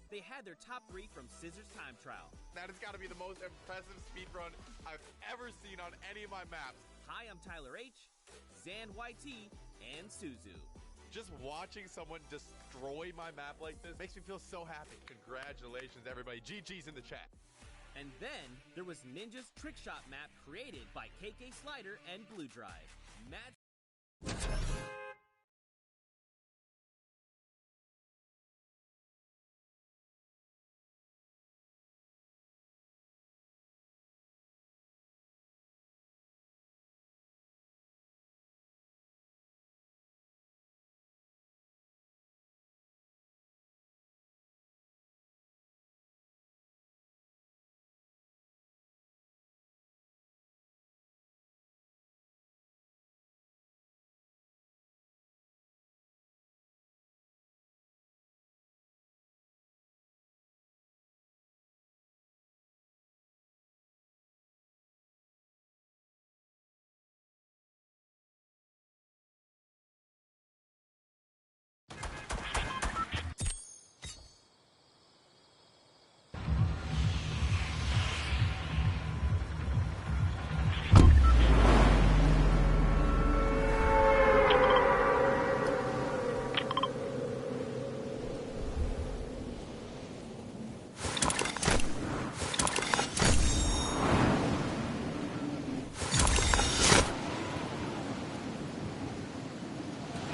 they had their top 3 from Scissors Time Trial. That has got to be the most impressive speedrun I've ever seen on any of my maps. Hi, I'm Tyler H, Zan YT, and Suzu. Just watching someone destroy my map like this makes me feel so happy. Congratulations, everybody. GG's in the chat. And then there was Ninja's trick shot map created by KK Slider and Blue Drive.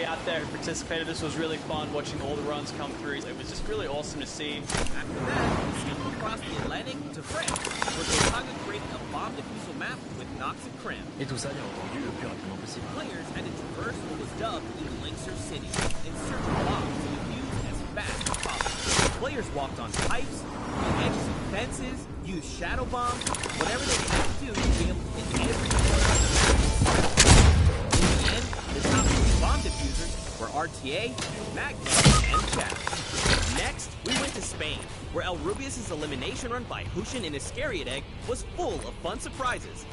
Out there who participated. This was really fun watching all the runs come through. It was just really awesome to see. After that, we skipped across the Atlantic to France, where Gotaga created a bomb defusal map with Nox and Krim. Et tout ça bien entendu le plus rapidement possible. Players had to traverse what was dubbed Elixir City in search of bombs to defuse as fast as possible. Players walked on pipes, the edges of fences, used shadow bombs, whatever they had to do to be able to hit every corner of the map. In the end, the top 3 bomb diffusers were RTA, Magna, and Chav. Next, we went to Spain, where El Rubius' elimination run by Hushin and Iscariot Egg was full of fun surprises.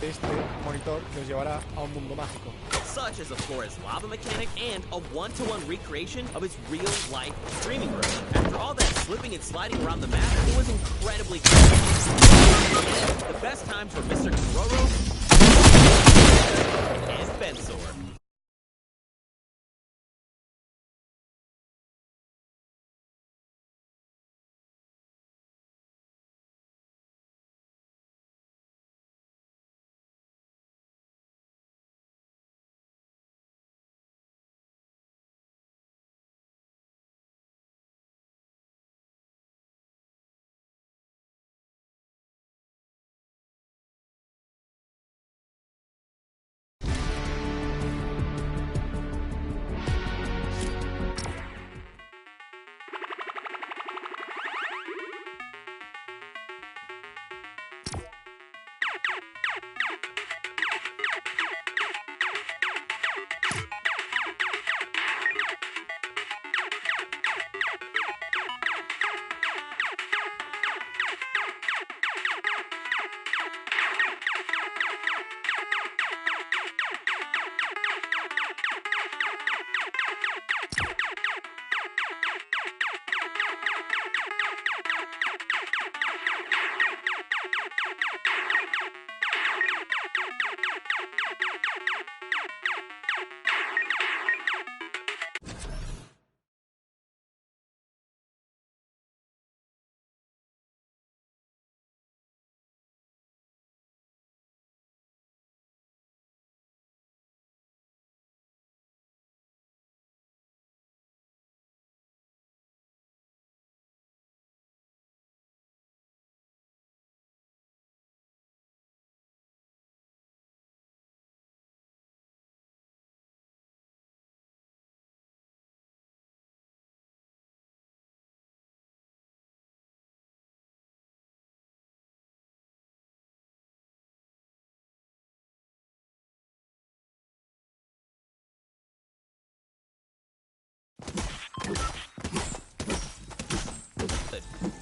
Este monitor que os llevará a un mundo mágico. Such as a Flores lava mechanic and a one-to-one recreation of his real-life streaming room. After all that slipping and sliding around the map, it was incredibly fun. The best times were Mr. Kuroro and Bensor.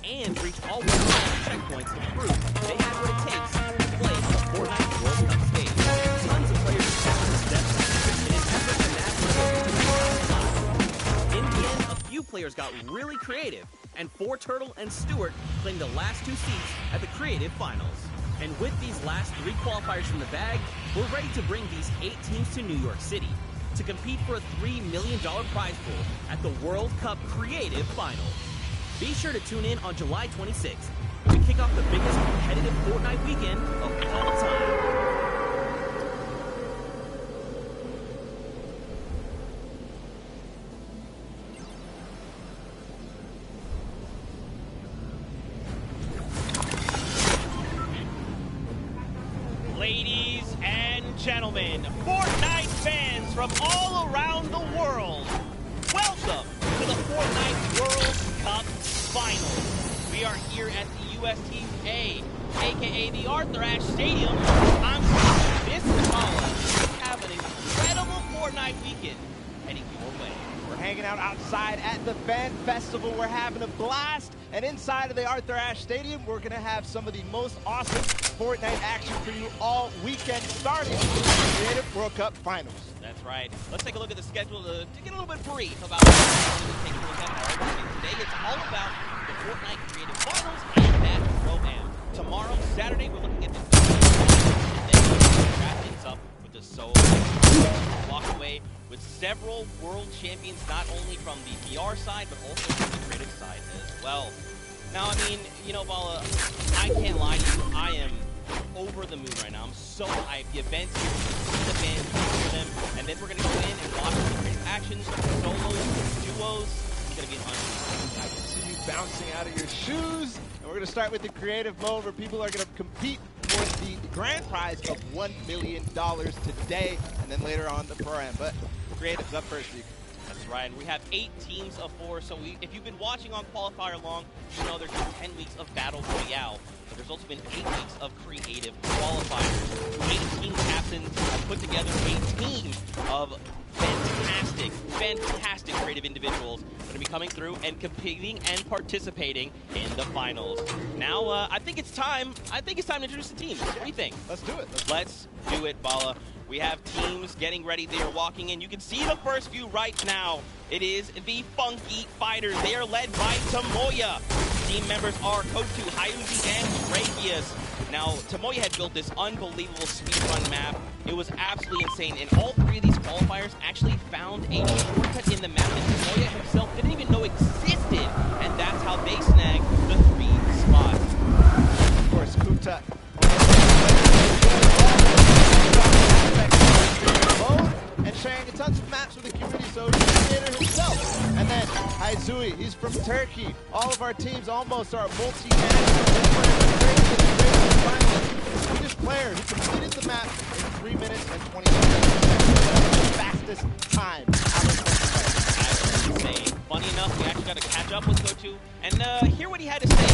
And reach all 100 checkpoints to prove they had what it takes to play a Fortnite World Cup stage. Tons of players followed the steps in an effort to match what they could do. In the end, a few players got really creative and 4Turtle and Stewart claim the last 2 seats at the Creative Finals. And with these last 3 qualifiers from the bag, we're ready to bring these 8 teams to New York City to compete for a $3 million prize pool at the World Cup Creative Finals. Be sure to tune in on July 26th when we kick off the biggest competitive Fortnite weekend of all time. Ladies and gentlemen, Fortnite fans from all around the world, welcome to the Fortnite World Cup Finals. We are here at the USTA, aka the Arthur Ashe Stadium. I'm this is Paula. We have an incredible Fortnite weekend heading your way. We're hanging out outside at the Fan Festival. We're having a blast. And inside of the Arthur Ashe Stadium, we're going to have some of the most awesome Fortnite action for you all weekend, starting with the Creative World Cup Finals. That's right. Let's take a look at the schedule to get a little bit brief about what we're going to take a look at. Today, it's all about the Fortnite Creative Finals and that Pro-Am. Tomorrow, Saturday, we're looking at the wrap things up with the solo. Walk away with several world champions, not only from the VR side, but also from the creative side as well. Now, I mean, you know, Vala, I can't lie to you. I am over the moon right now. I'm so hyped. The events here, the fans, hear them, and then we're going to go in and watch the creative actions, solos, duos. It's going to be an unbelievable. I can see you bouncing out of your shoes. And we're going to start with the creative mode where people are going to compete for the grand prize of $1 million today, and then later on the Pro-Am. But creative's up first, Vic. That's right. We have 8 teams of 4, so if you've been watching on Qualifier long, you know there's been 10 weeks of Battle Royale, but there's also been 8 weeks of creative qualifiers. 8 team captains have put together a team of fantastic creative individuals that are going to be coming through and competing and participating in the finals. Now, I think it's time to introduce the teams. What do you think? Let's do it. Let's do it, Bala. We have teams getting ready. They are walking in. You can see the first view right now. It is the Funky Fighters. They are led by Tomoya. Team members are Kotu, Hyuzi, and Dravius. Now, Tomoya had built this unbelievable speedrun map. It was absolutely insane, and all 3 of these qualifiers actually found a shortcut in the map that Tomoya himself didn't even know existed, and that's how they snagged the 3 spots. Of course, Kuta. And sharing tons of maps with the community, so he's the creator himself. And then Haizui, he's from Turkey. All of our teams almost are multi-national. Swedish player who completed the map in 3 minutes and 20 seconds. Fastest time out of the Insane. Funny enough, we actually got to catch up with Kotu and hear what he had to say.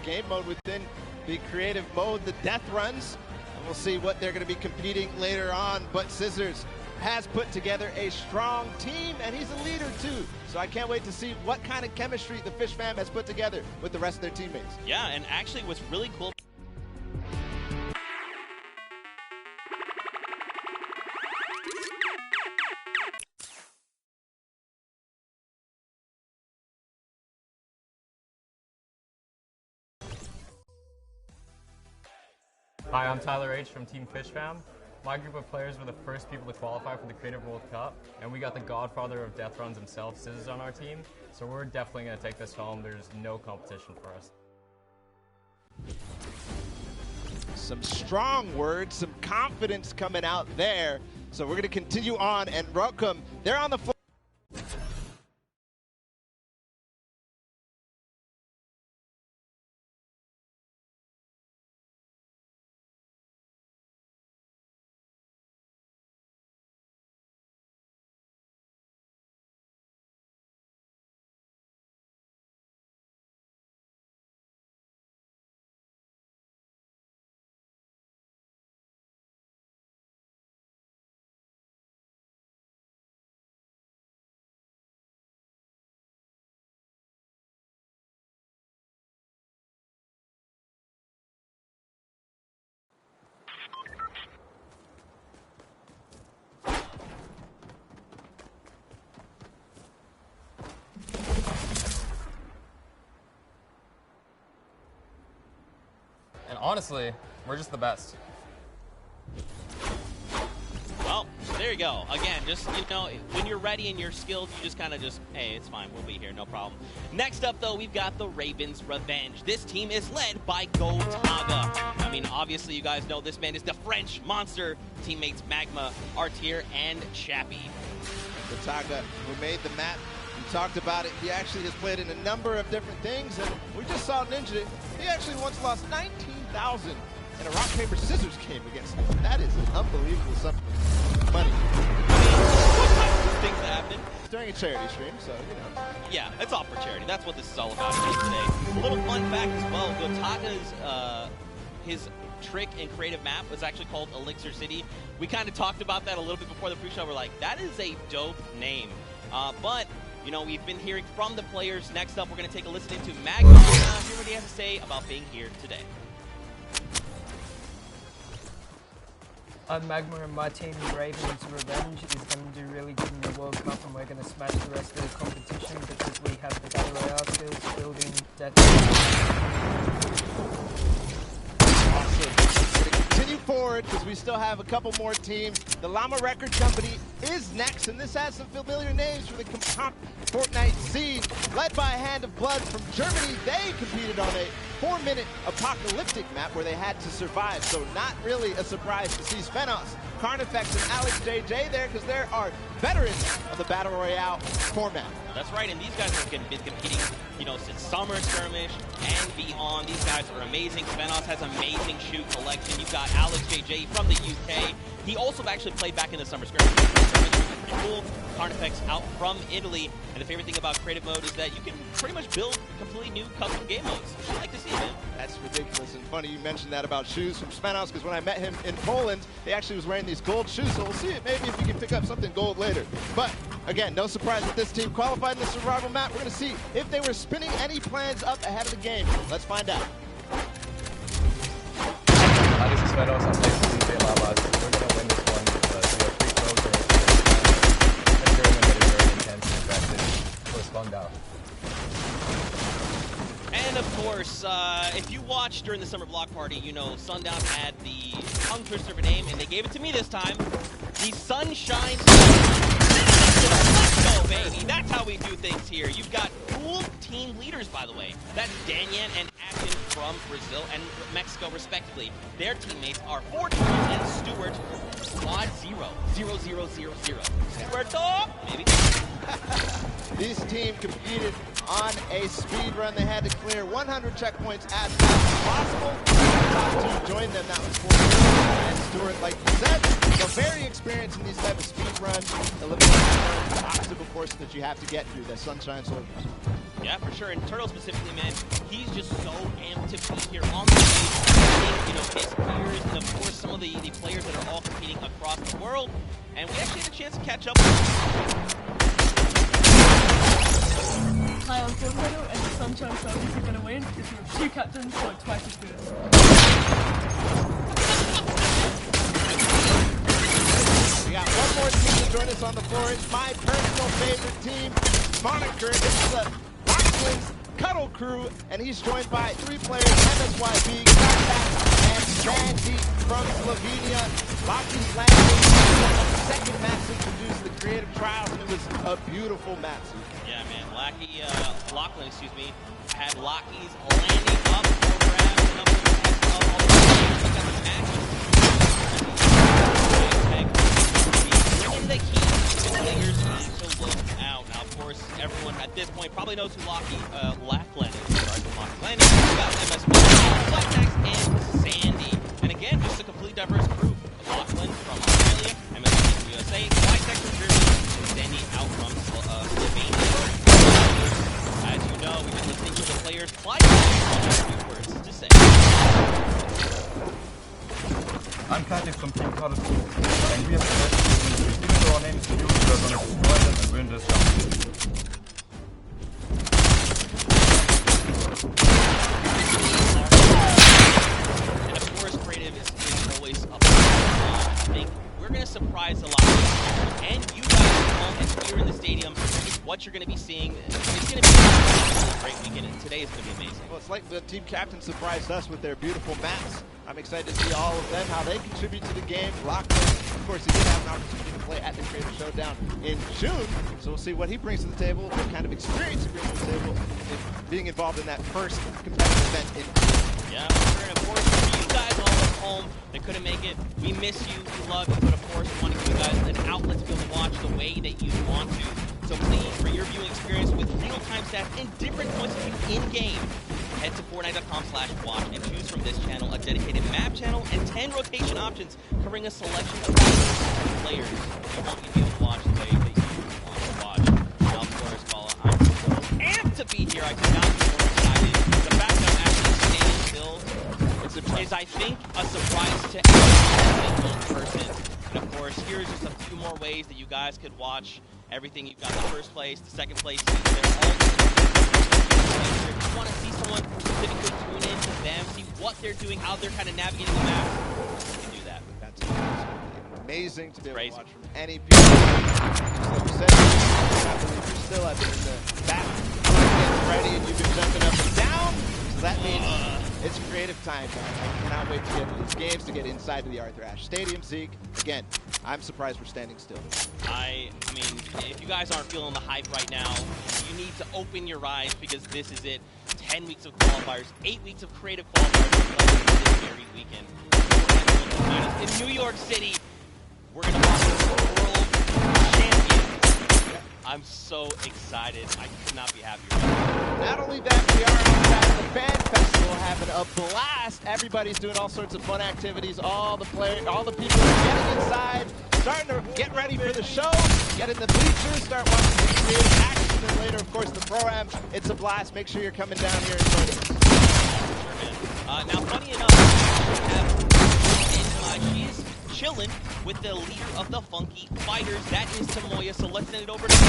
game mode within the creative mode, the death runs. And we'll see what they're going to be competing later on. But Scissors has put together a strong team, and he's a leader too. So I can't wait to see what kind of chemistry the Fish fam has put together with the rest of their teammates. Yeah, and actually what's really cool. Hi, I'm Tyler H. from Team Fish Fam. My group of players were the first people to qualify for the Creative World Cup, and we got the godfather of death runs himself, Scissors, on our team, so we're definitely going to take this home. There's no competition for us. Some strong words, some confidence coming out there. So we're going to continue on, and Rokum, they're on the floor. And honestly, we're just the best. Well, there you go. Again, just, you know, when you're ready and you're skilled, you just kind of just, hey, it's fine, we'll be here, no problem. Next up, though, we've got the Ravens Revenge. This team is led by Gotaga. I mean, obviously, you guys know this man is the French monster. Teammates Magma, Artier, and Chappie. Gotaga, who made the map, we talked about it. He actually has played in a number of different things, and we just saw Ninja. He actually once lost 19,000 in a rock, paper, scissors game against him. That is an unbelievable sum of money. Things happen. It's during a charity stream, so, you know. Yeah, it's all for charity. That's what this is all about today. A little fun fact as well, Gotaga's, his trick and creative map was actually called Elixir City. We kind of talked about that a little bit before the pre-show. We're like, that is a dope name. But, you know, we've been hearing from the players. Next up, we're going to take a listen into Magma. Hear what he has to say about being here today. I'm Magma, and my team, Ravens Revenge, is going to do really good in the World Cup, and we're going to smash the rest of the competition because we have the Battle Royale skills, building, death. Awesome. We're going to continue forward because we still have a couple more teams. The Llama Record Company is next, and this has some familiar names for the Fortnite scene. Led by a Hand of Blood from Germany, they competed on a 4-minute apocalyptic map where they had to survive, so not really a surprise to see Svenos, Carnifex, and Alex JJ there because there are veterans of the Battle Royale format. That's right, and these guys have been competing, you know, since Summer Skirmish and beyond. These guys are amazing. Svenos has amazing shoot collection. You've got Alex JJ from the UK. He also actually played back in the Summer Skirmish. Cool. Carnifex out from Italy. And the favorite thing about creative mode is that you can pretty much build completely new custom game modes. I like to see it, man. That's ridiculous and funny you mentioned that about shoes from Svenos, because when I met him in Poland, he actually was wearing these gold shoes, so we'll see it maybe if we can pick up something gold later. But again, no surprise that this team qualified in the survival map. We're going to see if they were spinning any plans up ahead of the game. Let's find out. This is Svenos. I'm playing for DJ Llamas. We're going to win this one because we have 3 pros and a tournament that is very intense and aggressive. So it's fun out. And of course, if you watched during the summer block party, you know Sundown had the tongue twister of a name, and they gave it to me this time. The Sunshine. Let's go, baby. That's how we do things here. You've got cool team leaders, by the way. That's Danyan and Akin from Brazil and Mexico, respectively. Their teammates are Fortune and Stewart, Squad 0-0-0-0-0. Stuarto, maybe. This team competed on a speed run. They had to clear 100 checkpoints as fast as possible. The top two joined them. That was Fortune and Stewart, like you said. So very experienced in these type of speed runs, eliminating the obstacle courses that you have to get through, the Sunshine Soldiers. Yeah, for sure. And Turtle specifically, man, he's just so amped to be here on the stage, you know, his peers, and of course some of the players that are all competing across the world. And we actually had a chance to catch up with him. Hi, I'm Torpedo, and the Sunshine Service are going to win because we have 2 captains who are twice as good. We got one more team to join us on the floor. It's my personal favorite team, moniker. It's the Rockland's Cuddle Crew, and he's joined by 3 players, MSYB, Backpack, and Sandy from Slovenia. Lockie's landing second match introduced the creative trials, and it was a beautiful match. Yeah, man. Lachlan, had Lockie's landing up for grabs and up for the all the way. He got the match. Bringing the heat. Players need to look out. Now, of course, everyone at this point probably knows who Lachlan is. Sorry, Lachlan landing. We got MSB, Blacknex, and Sandy. And again, just a complete diverse group. Lachlan from Australia, MSB from USA, Blacknex from Germany, and Sandy out from Slovenia. As you know, we've been listening to the players play. A few words to say. I'm Kartik from Team Cuddle Crew, and we have selected, even though our name is new, we are going to destroy them and win this round. And of course, creative is always up to I think we're going to surprise a lot of players, and you guys at home and here in the stadium is what you're going to be seeing. It's going to be a great weekend, and today is going to be amazing. Well, it's like the team captain surprised us with their beautiful maps. I'm excited to see all of them, how they contribute to the game. Lachlan, of course, he did have an opportunity to play at the Creative Showdown in June, so we'll see what he brings to the table, what kind of experience he brings to the table in being involved in that first competitive event in June. Yeah, and of course, for you guys all at home that couldn't make it, we miss you, we love you, but of course, we want to give you guys an outlet to be able to watch the way that you want to. So please, for your viewing experience with real-time stats and different points of view in-game, head to Fortnite.com/watch and choose from this channel a dedicated map channel and 10 rotation options covering a selection of players. We want you to be able to watch the way that you want to watch. Now, of course, Paula, I'm so amped to be here. I could not be more excited. The fact that I'm actually standing still is, I think, a surprise to every single person. And of course, here's just a few more ways that you guys could watch everything. You've got the first place, the second place, they're all if you want to see someone specifically tune in to them, see what they're doing, how they're kind of navigating the map, you can do that. That's amazing to be able to watch from any people. Just like you said, I believe you're still up in the back, getting ready, and you've been jumping up and down. So that means it's creative time. I cannot wait to get to these games, to get inside to the Arthur Ashe Stadium. Zeke, again, I'm surprised we're standing still. I mean, if you guys aren't feeling the hype right now, you need to open your eyes because this is it. 10 weeks of qualifiers, 8 weeks of creative qualifiers this very weekend. In New York City, we're going to watch the world champion. I'm so excited. I could not be happier. Not only that, we are at the Fan Festival having a blast. Everybody's doing all sorts of fun activities. All the players, all the people are getting inside, starting to get ready for the show, get in the bleachers, start watching the creative action, and later, of course, the pro-am. It's a blast. Make sure you're coming down here and joining us. Now, funny enough, she is chilling with the leader of the Funky Fighters. That is Tamoya. So let's send it over to her.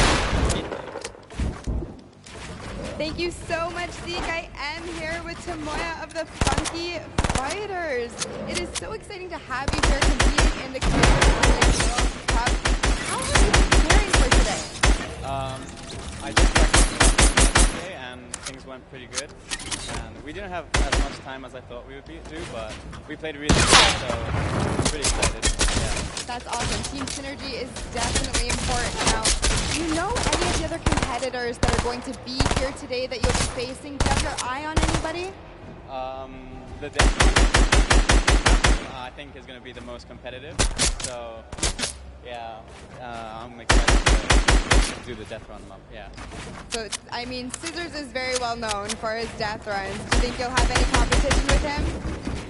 Thank you so much, Zeke. I am here with Tamoya of the Funky Fighters. It is so exciting to have you here competing in the Creative World Cup. How are you preparing for today? I just practiced yesterday and things went pretty good. And we didn't have as much time as I thought we would do, but we played really good, so I'm pretty excited. Yeah. That's awesome. Team synergy is definitely important. Now, do you know any of the other competitors that are going to be here today that you'll be facing? Do you have your eye on anybody? The Death Run, I think, is going to be the most competitive. So, yeah, I'm excited to do the Death Run. Yeah. So, I mean, Scissors is very well known for his death runs. Do you think you'll have any competition with him?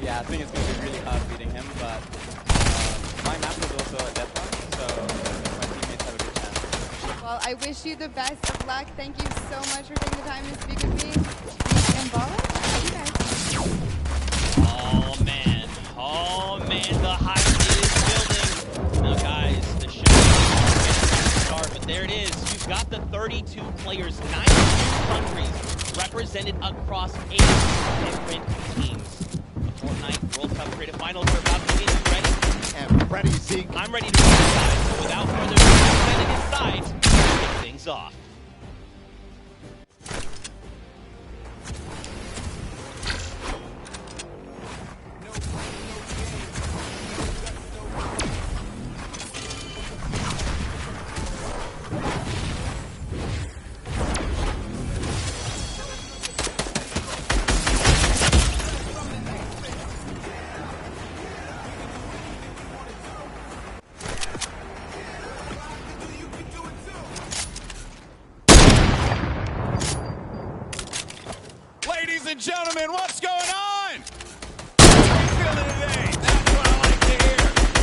Yeah, I think it's going to be really hard beating him, but my map is also a death run, so my teammates have a good chance. Well, I wish you the best of luck. Thank you so much for taking the time to speak with me. and Bala. You guys. Oh man, the hype is building. Now guys, the show is start, but there it is. You've got the 32 players, 92 countries represented across 8 different teams. The Fortnite World Cup Creative Finals are about to begin. You ready? And ready, Zeke. I'm ready to go inside, so without further ado, heading inside to kick things off. Ladies and gentlemen, what's going on? How are you feeling today? That's what I like to hear.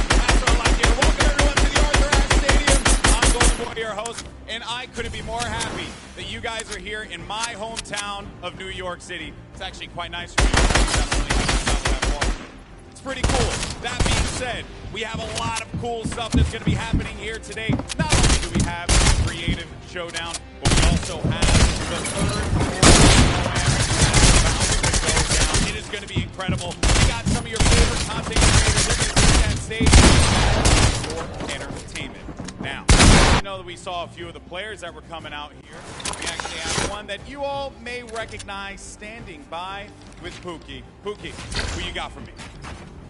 That's what I like to hear. Welcome everyone to the Arthur Ashe Stadium. I'm Golden Boy, your host, and I couldn't be more happy that you guys are here in my hometown of New York City. It's actually quite nice for you. Definitely have yourself that form. It's pretty cool. That being said, we have a lot of cool stuff that's going to be happening here today. Not only do we have the Creative Showdown, but we also have the third It is going to be incredible. We got some of your favorite content creators. They're going to take that stage for entertainment. Now, you know that we saw a few of the players that were coming out here. We actually have one that you all may recognize standing by with Pookie. Pookie, who you got for me?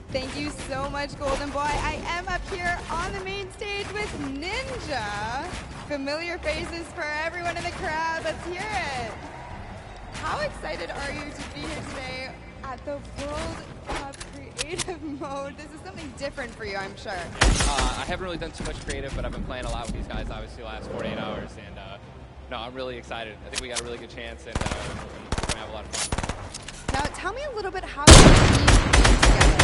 Thank you so much, Golden Boy. I am up here on the main stage with Ninja. Familiar faces for everyone in the crowd. Let's hear it. How excited are you to be here today at the World Cup Creative Mode? This is something different for you, I'm sure. I haven't really done too much creative, but I've been playing a lot with these guys, obviously, the last 48 hours. And no, I'm really excited. I think we got a really good chance, and we're going to have a lot of fun. Now, tell me a little bit how your team came together.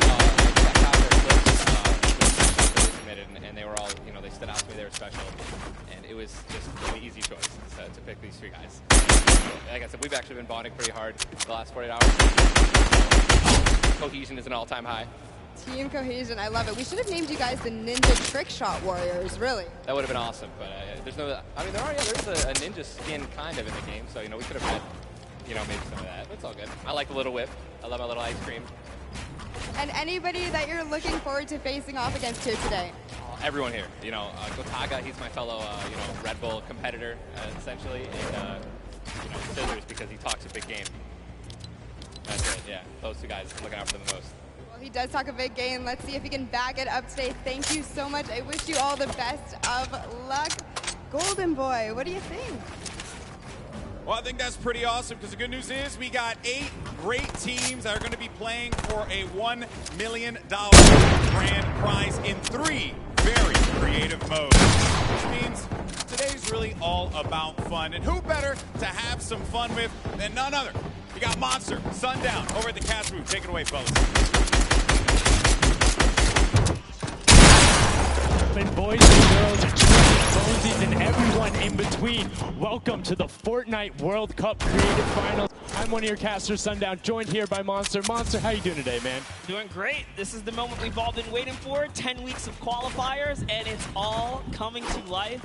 I checked out their clips that they submitted, and they were all, you know, they stood out to me. They were special. And it was just an easy choice to pick these 3 guys. Like I said, we've actually been bonding pretty hard the last 48 hours. Cohesion is an all-time high. Team cohesion, I love it. We should have named you guys the Ninja Trick Shot Warriors, really. That would have been awesome, but there's no, I mean, there's a ninja skin kind of in the game, so, you know, we could have had, you know, maybe some of that. It's all good. I like the little whip. I love my little ice cream. And anybody that you're looking forward to facing off against here today? Everyone here. You know, Gotaga, he's my fellow, you know, Red Bull competitor, essentially, and, you know, Scissors, because he talks a big game. That's it, yeah. Those 2 guys looking out for them the most. Well, he does talk a big game. Let's see if he can back it up today. Thank you so much. I wish you all the best of luck. Golden Boy, what do you think? Well, I think that's pretty awesome, because the good news is we got 8 great teams that are going to be playing for a $1 million grand prize in 3 very creative modes, which means today's really all about fun. And who better to have some fun with than none other? We got Monster, Sundown, over at the Cats booth. Take it away, fellas. Boys and girls, Bonesies, and everyone in between, welcome to the Fortnite World Cup Creative Finals. I'm one of your casters, Sundown, joined here by Monster. Monster, how you doing today, man? Doing great. This is the moment we've all been waiting for. 10 weeks of qualifiers, and it's all coming to life.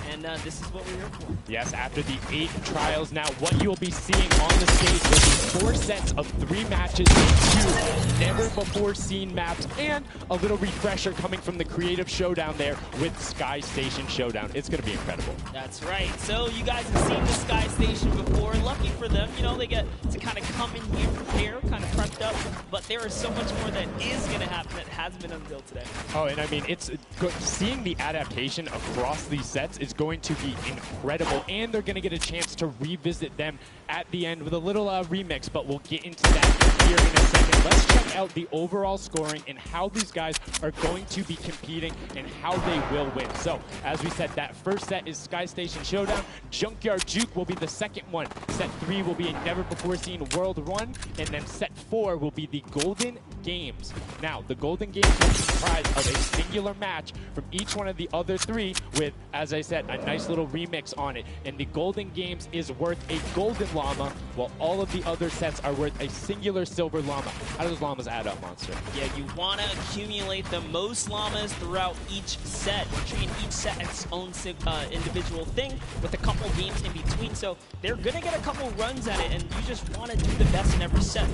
And this is what we're here for. Yes, after the 8 trials, now what you'll be seeing on the stage will be 4 sets of 3 matches in 2 never-before-seen maps, and a little refresher coming from the Creative Showdown there with Sky Station Showdown. It's going to be incredible. That's right. So you guys have seen the Sky Station before. Lucky for them, you know, they get to kind of come in here, prepare, kind of prepped up. But there is so much more that is going to happen that hasn't been unveiled today. Oh, and I mean, it's good. Seeing the adaptation across these sets is going to be incredible, and they're going to get a chance to revisit them at the end with a little remix, but we'll get into that here in a second. Let's check out the overall scoring and how these guys are going to be competing and how they will win. So, as we said, that first set is Sky Station Showdown. Junkyard Juke will be the second one. Set 3 will be a never never before seen World 1, and then set 4 will be the Golden Games. Now, the Golden Games will comprise of a singular match from each one of the other 3 with, as I said, a nice little remix on it. And the Golden Games is worth a golden llama, while all of the other sets are worth a singular silver llama. How do those llamas add up, Monster? Yeah, you want to accumulate the most llamas throughout each set. We're treating each set its own individual thing with a couple games in between, so they're going to get a couple runs at it, and you just want to do the best in every set.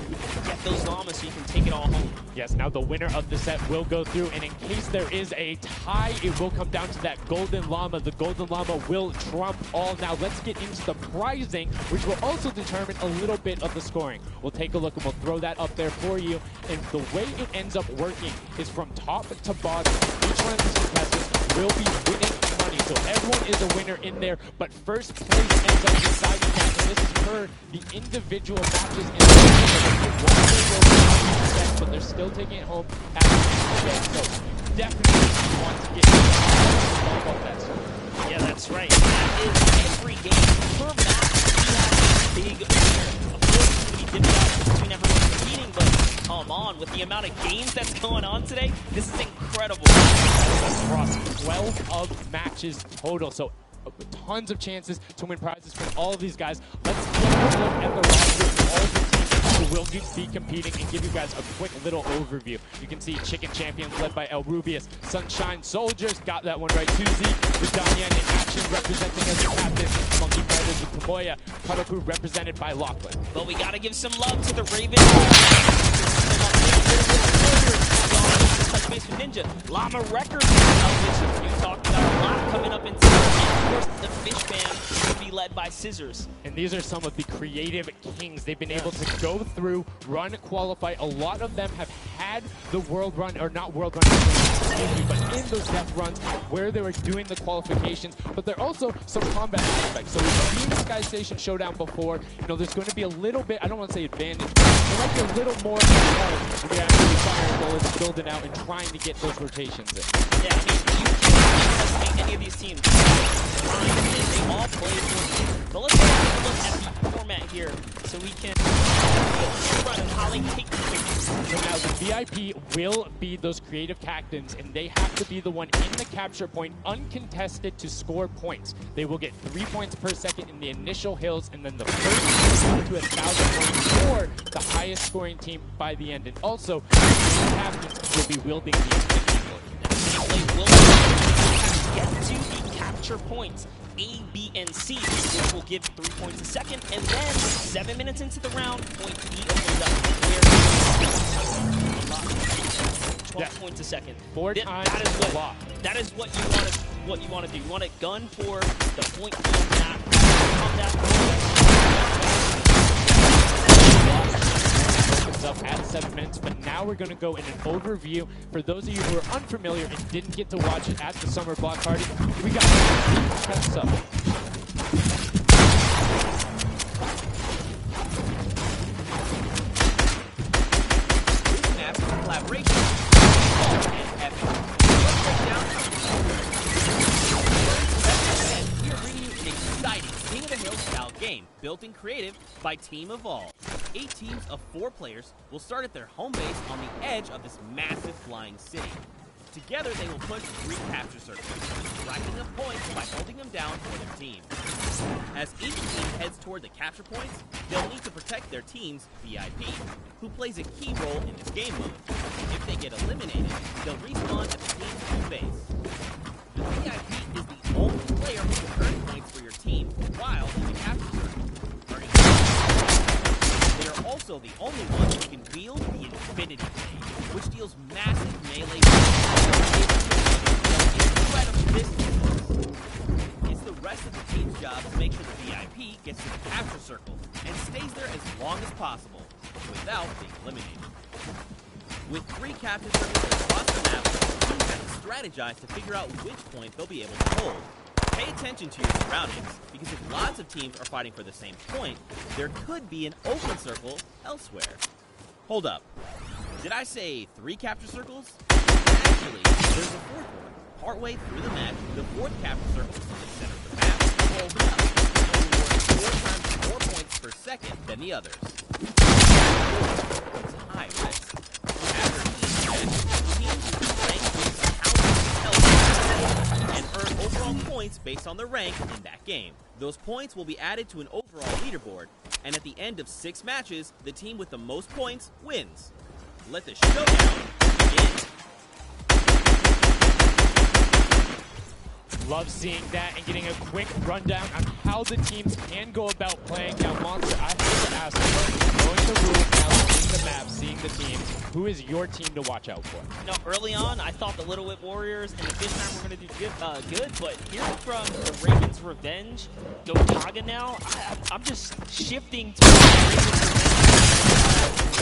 Get those llamas so you can take it all home. Yes, now the winner of the set will go through, and in case there is a tie, it will come down to that golden llama. The golden llama will trump all. Now let's get into the prizing, which will also determine a little bit of the scoring. We'll take a look and we'll throw that up there for you. And the way it ends up working is from top to bottom. Each one of these contestants will be winning money. So everyone is a winner in there, but first place ends up deciding that. And this is per the individual matches in the but they're still taking it home at the end. So definitely want to get volleyball bets. Yeah, that's right. That is every game per match. We have a big winner. Of course, it's going to be divided out between everyone competing, but come on, with the amount of games that's going on today, this is incredible. Across 12 of matches total, so tons of chances to win prizes from all of these guys. Let's take a look at the roster of all the teams who will be competing and give you guys a quick little overview. You can see Chicken Champions led by El Rubius, Sunshine Soldiers, got that one right, 2Z, with Damian in action representing as the captain, Monkey Fighters with Tomoya, Kadoku represented by Lachlan. But we gotta give some love to the Raven. Touch base with Ninja. Llama Records, which you talked about a lot coming up in season. And of course, the Fish Band will be led by Scissors. And these are some of the creative kings. They've been able to go through, run, qualify. A lot of them have had the world run, or not world run, but in those death runs where they were doing the qualifications. But there are also some combat aspects. So we've seen this Sky Station Showdown before. You know, there's going to be a little bit, I don't want to say advantage, but there might be a little more when we actually fire bullets, building out and trying to get those rotations in. Yeah, I mean, you can't make any of these teams. They all play for you. But let's take a look at the format here so we can run and how they take the pictures. So now the VIP will be those creative captains, and they have to be the one in the capture point, uncontested, to score points. They will get 3 points per second in the initial hills, and then the first to 1,000 points for the highest scoring team by the end. And also, the captains will be wielding the infinity. They will get to the capture points, A, B, and C, which will give 3 points a second, and then 7 minutes into the round, point B opens up, where 12 points a second. That is a lot. That is what you want to do. You want to gun for the point B map. Opens up at 7 minutes, but now we're going to go in an overview for those of you who are unfamiliar and didn't get to watch it at the Summer Block Party. We got what's up. This map is a collaboration and Epic. Let's break down we are bringing you an exciting King of the Hill style game built and created by Team Evolve. 8 teams of 4 players will start at their home base on the edge of this massive flying city. Together, they will push 3 capture circles, racking up points by holding them down for their team. As each team heads toward the capture points, they'll need to protect their team's VIP, who plays a key role in this game mode. If they get eliminated, they'll respawn at the team's home base. The VIP is the only player who can earn points for your team while in the capture circle. They are also the only ones who can wield the Infinity Blade, which deals massive melee damage. It's the rest of the team's job to make sure the VIP gets to the capture circle and stays there as long as possible without being eliminated. With 3 capture circles across the map, teams have to strategize to figure out which point they'll be able to hold. Pay attention to your surroundings, because if lots of teams are fighting for the same point, there could be an open circle elsewhere. Hold up. Did I say 3 capture circles? Actually, there's a 4th one. Partway through the match, the 4th capture circle in the center of the map will open up. It will reward 4 times 4 points per second than the others. It's high risk. After each match, teams will be ranked based on how much health and earn overall points based on their rank in that game. Those points will be added to an overall leaderboard, and at the end of 6 matches, the team with the most points wins. Let the showdown begin. Love seeing that and getting a quick rundown on how the teams can go about playing. Now, Monster, I have to ask you, knowing the rules now, seeing the map, seeing the teams, who is your team to watch out for? No, early on, I thought the Little Whip Warriors and the Fish Time were going to do good, but hearing from the Ravens Revenge, Gotaga now, I'm just shifting to Ravens Revenge.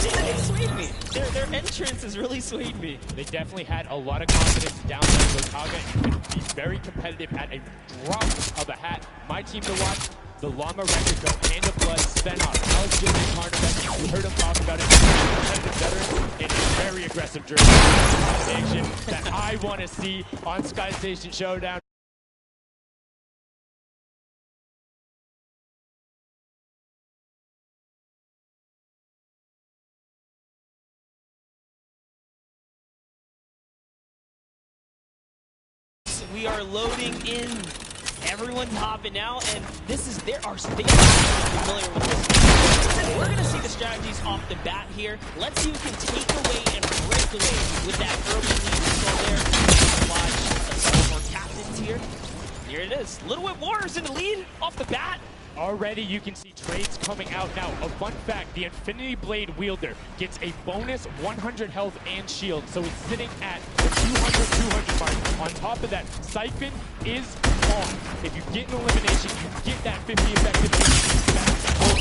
They swayed me. Their entrance has really swayed me. They definitely had a lot of confidence down there. Gotaga could be very competitive at a drop of a hat. My team to watch, the Llama Record Co. Hand of Blood, Svenhoff, Alex Jim, and Carnivek. You heard him talk about it. Competitive veteran in a very aggressive journey. Combination that I want to see on Sky Station Showdown. We are loading in. Everyone's hopping out, and this is they are familiar with this. We're gonna see the strategies off the bat here. Let's see who can take away and break away with that early lead. So there, watch some of our captains here. Here it is. Little Whip Warriors in the lead off the bat. Already you can see trades coming out now. A fun fact, the Infinity Blade wielder gets a bonus 100 health and shield, so it's sitting at the 200 mark. On top of that, Siphon is on. If you get an elimination, you get that 50 effective.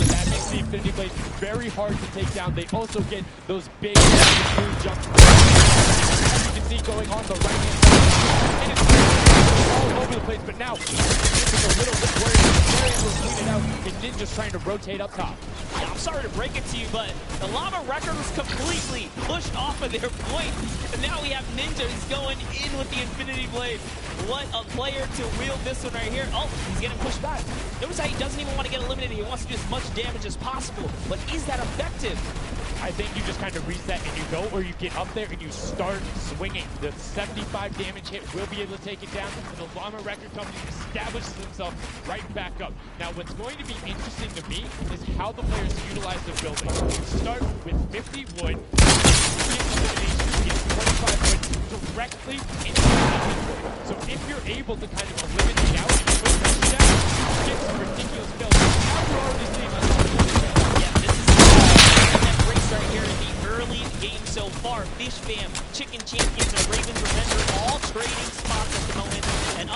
That makes the Infinity Blade very hard to take down. They also get those big jumps. As you can see going on the right hand side. And it's all over the place, but now it's a little bit worried. They're able to clean it out, and Ninja's trying to rotate up top. Yeah, I'm sorry to break it to you, but the Llama Record was completely pushed off of their point. And now we have Ninja who's going in with the Infinity Blade. What a player to wield this one right here. Oh, he's getting pushed back. Notice how he doesn't even want to get eliminated. He wants to do as much damage as possible. But is that effective? I think you just kind of reset and you go, or you get up there and you start swinging. The 75 damage hit will be able to take it down, and the Llama Record Company establishes himself right back up. Now, what's going to be interesting to me is how the players utilize the building. You start with 50 wood, get 25 wood directly into the inventory. So if you're able to kind of eliminate out and put pressure down, you get some ridiculous builds. Now we're already seeing right here in the early game so far. Fish Fam, Chicken Champions, and Ravens Revenge are all trading spots at the moment. And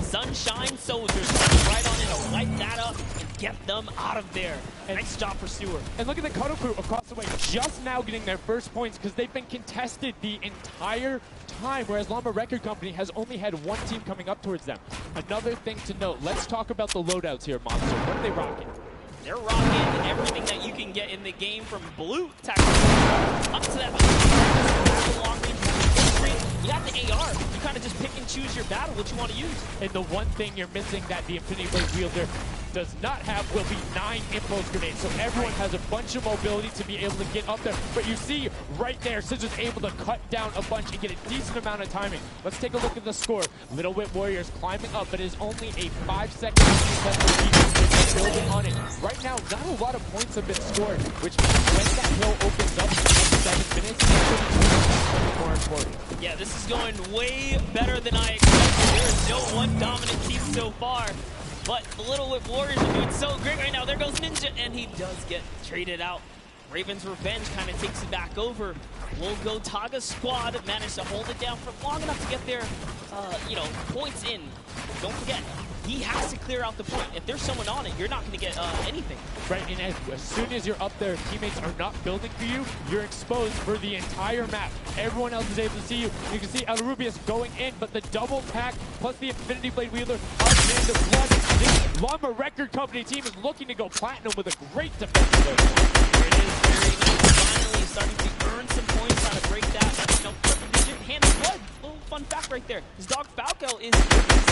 Sunshine Soldiers coming right on in to wipe that up and get them out of there. And nice job for Stewart. And look at the Cuddle Crew across the way, just now getting their first points because they've been contested the entire time, whereas Llama Record Company has only had one team coming up towards them. Another thing to note, let's talk about the loadouts here, Monster. What are they rocking? They're rocking everything that you can get in the game, from blue tactical up to that long range. You got the AR. You kind of just pick and choose your battle, what you want to use. And the one thing you're missing that the Infinity Blade wielder does not have will be 9 impulse grenades. So everyone has a bunch of mobility to be able to get up there. But you see right there, Scissor's able to cut down a bunch and get a decent amount of timing. Let's take a look at the score. Little Whip Warriors climbing up, but it is only a 5-second lead building on it. Right now, not a lot of points have been scored, which means when that hill opens up in the next 7 minutes, it's more important. Yeah, this is going way better than I expected. There is no one dominant team so far. But the Little Whip Warriors are doing so great right now. There goes Ninja, and he does get traded out. Ravens Revenge kind of takes it back over. Will Gotaga's squad manage to hold it down for long enough to get their, points in. Don't forget, he has to clear out the point. If there's someone on it, you're not going to get anything. Right, and as soon as you're up there, teammates are not building for you, you're exposed for the entire map. Everyone else is able to see you. You can see Rubius going in, but the double pack plus the Infinity Blade wielder on Hand of Blood. This Llama Record Company team is looking to go platinum with a great defensive play. Here it is, very nice. Finally starting to earn some points, trying to break that. Triple-digit Hand of Blood. Little fun fact right there. His dog Falco is the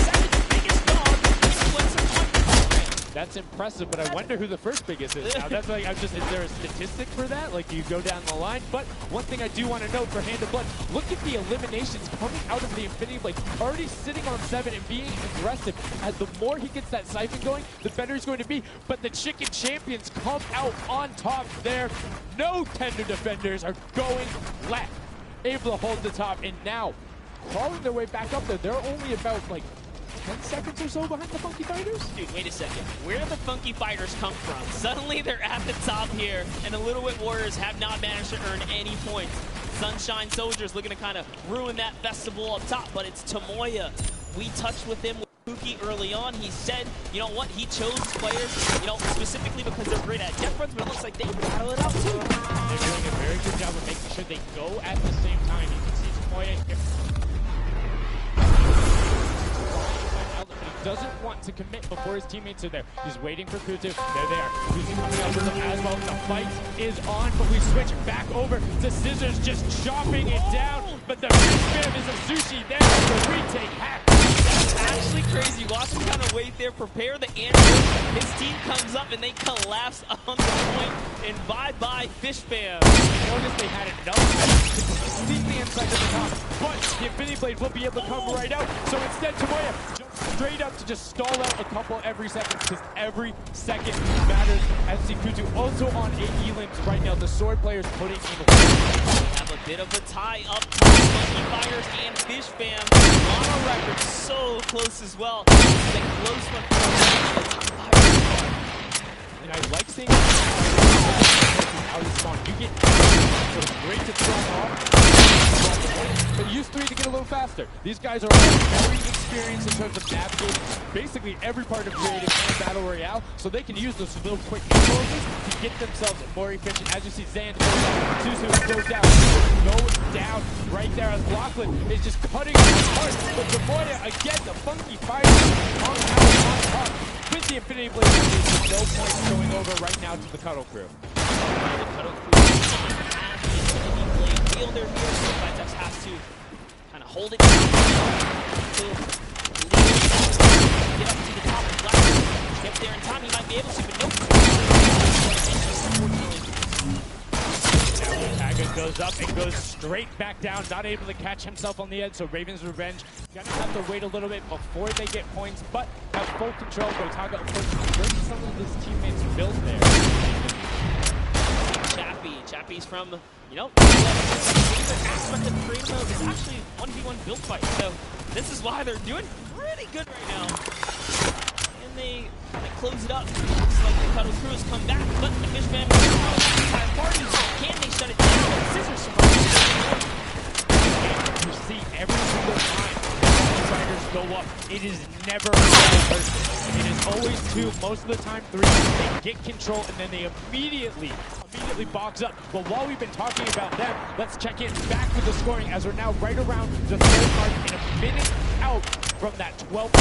second biggest dog in influencer point. That's impressive, but I wonder who the first biggest is now. That's like, is there a statistic for that? Like, you go down the line? But one thing I do want to note for Hand of Blood, look at the eliminations coming out of the Infinity Blade, already sitting on 7 and being aggressive. As the more he gets that siphon going, the better he's going to be. But the Chicken Champions come out on top there. No tender defenders are going left, able to hold the top, and now crawling their way back up there. They're only about like 10 seconds or so behind the Funky Fighters? Dude, wait a second. Where did the Funky Fighters come from? Suddenly they're at the top here, and the Little Whip Warriors have not managed to earn any points. Sunshine Soldiers looking to kind of ruin that festival up top, but it's Tomoya. We touched with him with Pookie early on. He said, you know what, he chose players, you know, specifically because they're great at death runs, but it looks like they battle it out too. They're doing a very good job of making sure they go at the same time. You can see Tomoya here. He doesn't want to commit before his teammates are there. He's waiting for Kutu. There they are. Kutu coming up with them as well. The fight is on, but we switch back over to Scissors just chopping it down. But the big spam is a sushi there. The retake hack. That's actually crazy. Watch him kind of wait there, prepare the ambush. His team comes up and they collapse on the point. And bye-bye Fish Bam. Notice they had enough completely inside of the top, but the Infinity Blade will be able to come right out. So instead, Tomoya jumps straight up to just stall out a couple every second, because every second matters. As Kutu also on 8 elims right now. The sword players putting in work. We have a bit of a tie up to Funky Fighters and Fish Bam. On a record, so close as well. It's a close one for and I like seeing out of spawn. You get sort of great to throw off, but use 3 to get a little faster. These guys are all very experienced in terms of navigating basically every part of creative and battle royale, so they can use those little quick impulses to get themselves more efficient. As you see, Zan goes down, Suzu goes down, goes down right there as Lachlan is just cutting apart. But Tomoya again, the Funky Fighters on top. With the Infinity Blade, there's no points going over right now to the Cuddle Crew. The Cuddle Crew has the Infinity Blade fielder here, so Vitex has to kind of hold it down to get up to the top of Black. Get there in time, he might be able to, but nope. Taggart goes up and goes straight back down, not able to catch himself on the edge, so Raven's Revenge gonna have to wait a little bit before they get points, but have full control. Gotaga, of course, brings some of his teammates built there. Chappie's from, you know, the favorite aspect of creative mode is actually 1v1 build fight, so this is why they're doing pretty good right now. And they kind of close it up. Looks like the Cuddle Crew has come back, but the Fish Bam entire party. Can they shut it down? Scissors survive. You see every single time Tigers go up, it is never one person. It is always 2, most of the time 3. They get control and then they immediately box up. But while we've been talking about them, let's check in back with the scoring as we're now right around the 3rd mark and a minute out from that 12th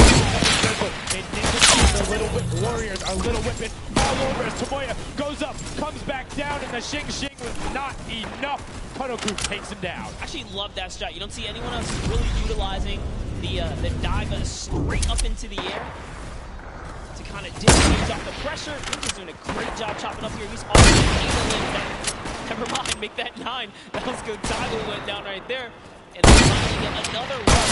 circle. And Ninja the Little Whip Warriors are Little Whipping all over as Tomoya goes up, comes back down, and the Xing Xing was not enough. Cuddle Crew takes him down. I actually love that strat. You don't see anyone else really utilizing the dive straight up into the air to kind of disengage off the pressure. Ninja's doing a great job chopping up here. He's already able to never mind, make that 9. That was good. Tyler went down right there. And they finally get another run,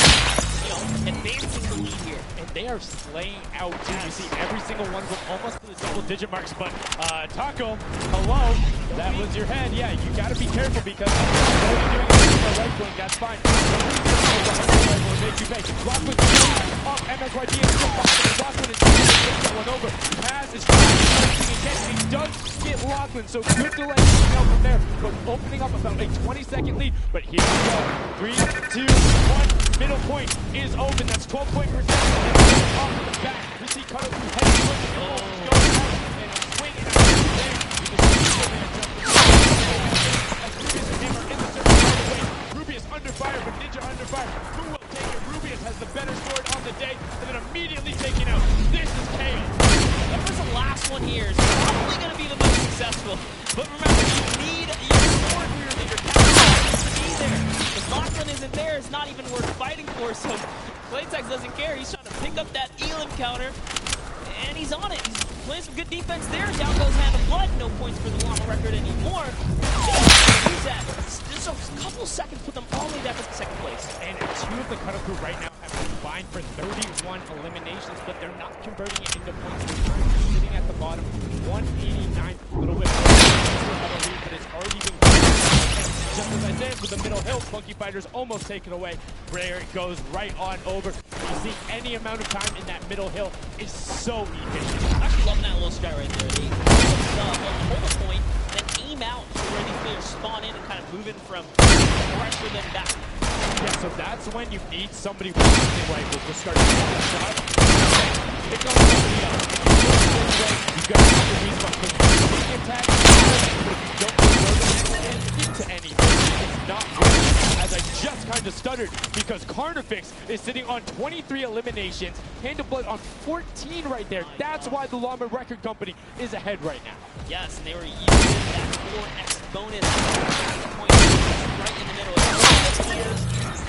you know, advancing the lead here. And they are slaying out too. You see every single one with almost to the double-digit marks. But Taco, hello, that was your head. Yeah, you got to be careful because you're doing a right wing. That's fine. Make you pay. Lachlan up. MSYD is still following. Lachlan is taking that one over. Paz is trying again. He does get Lachlan, so good delay from there. But opening up about a 20-second lead. But here we go. 3, 2, 1. Middle point is open. That's 12-point percentage. And off of the back. We see Cuddle Crew heading towards the goal. Goes out and swinging out of the game. You can see Superman Rubius and him are in the circle right away. Rubius under fire, but Ninja under fire. Who will take it? Rubius has the better sword on the day, and then immediately taken out. This is chaos. Whoever's the last one here is probably going to be the most successful. But remember, you need your sword wielder, your captain to be there. If Lachlan isn't there, it's not even worth fighting for. So Playtex doesn't care. He's trying to pick up that Elim counter. and he's on it. He's playing some good defense there. Down goes Hand of Blood. No points for the Llama record anymore. Use that. Just a couple seconds put them all the way back to second place. And two of the cutoff crew right now have combined for 31 eliminations, but they're not converting it into points. They're currently sitting at the bottom, 189, a little bit more, but it's already been just as I said, with the middle hill, Funky Fighters almost taken away. There it goes right on over. You see any amount of time in that middle hill is so efficient. I actually love that little strat right there. They hold a point, then aim out to where these players spawn in and kind of move in from pressure them back. Yeah, so that's when you need somebody with something rifle to start shooting the shot. Pick on somebody else. You got to have the respawn quick. The attack, but if you don't convert it into anything, it's not good. As I just kind of stuttered because Carnifex is sitting on 23 eliminations, Hand of Blood on 14 right there. That's why the Llama Record Company is ahead right now. Yes, and they were using that 4x bonus point right in the middle